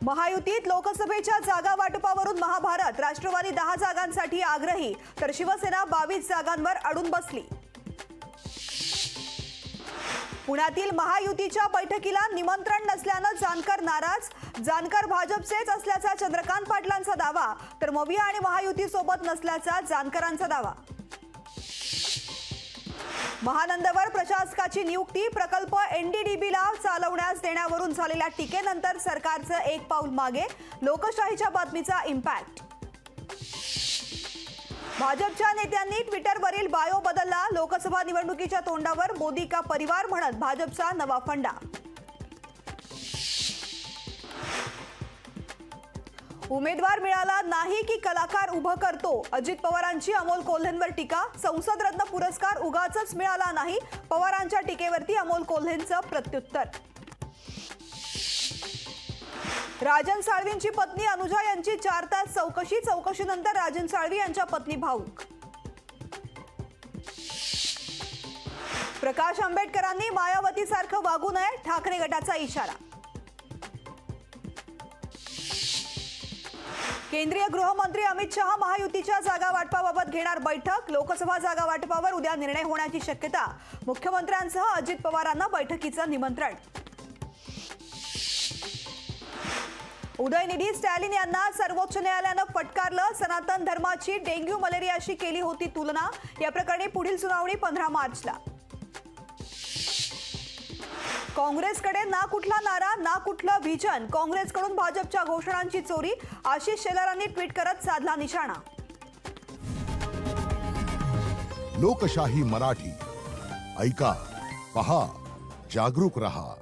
महायुतीत लोकसभेच्या जागा वाटपावरून महाभारत। राष्ट्रवादी 10 जागांसाठी आग्रही तर शिवसेना 22 जागांवर अडून बसली। पुण्यातील महायुतीच्या बैठकीला निमंत्रण नसल्याने जानकर नाराज। जानकर भाजपचेच असल्याचा चंद्रकांत पाटलांचा दावा तर मविया आणि महायुती सोबत नसल्याचा जानकरांचा दावा। महानंदवर प्रशासकाची नियुक्ती। प्रकल्प एनडीडीबीला चालवण्यास देण्यावरून झालेल्या टीकेनंतर सरकारचं एक पाऊल मागे। लोकशाहीच्या बातमीचा इम्पॅक्ट। भाजपच्या नेत्यांनी ट्विटरवरील बायो बदलला। लोकसभा निवडणुकीच्या तोंडावर मोदी का परिवार म्हणत भाजपचा नवा फंडा। उमेदवार मिळाला नाही की कलाकार उभं करतो। अजित पवारांची अमोल कोल्हेंवर टीका। संसद रत्न पुरस्कार उगाचच मिळाला नाही। पवारांच्या टीकेवरती अमोल कोल्हेंचं प्रत्युत्तर। राजन साळवींची पत्नी अनुजा यांची 4 तास चौकशीनंतर राजन साळवी यांच्या पत्नी भाऊक। प्रकाश आंबेडकरांनी मायावतीसारखं वागू नये ठाकरे गटाचा इशारा। केंद्रीय गृहमंत्री अमित शहा महायुतीच्या जागा वाटपाबाबत घेणार बैठक। लोकसभा जागा वाटपावर उद्या निर्णय होण्याची शक्यता। मुख्यमंत्र्यांसह अजित पवारांना बैठकीचं निमंत्रण। उदयनिधी स्टॅलिन यांना सर्वोच्च न्यायालयानं फटकारलं। सनातन धर्माची डेंग्यू मलेरियाशी केली होती तुलना। या प्रकरणी पुढील सुनावणी 15 मार्चला। काँग्रेसकडे ना कुठला नारा ना कुठलं व्हिजन। काँग्रेसकडून भाजपच्या घोषणांची चोरी। आशिष शेलारांनी ट्विट करत साधला निशाणा। लोकशाही मराठी ऐका, पहा, जागरूक रहा।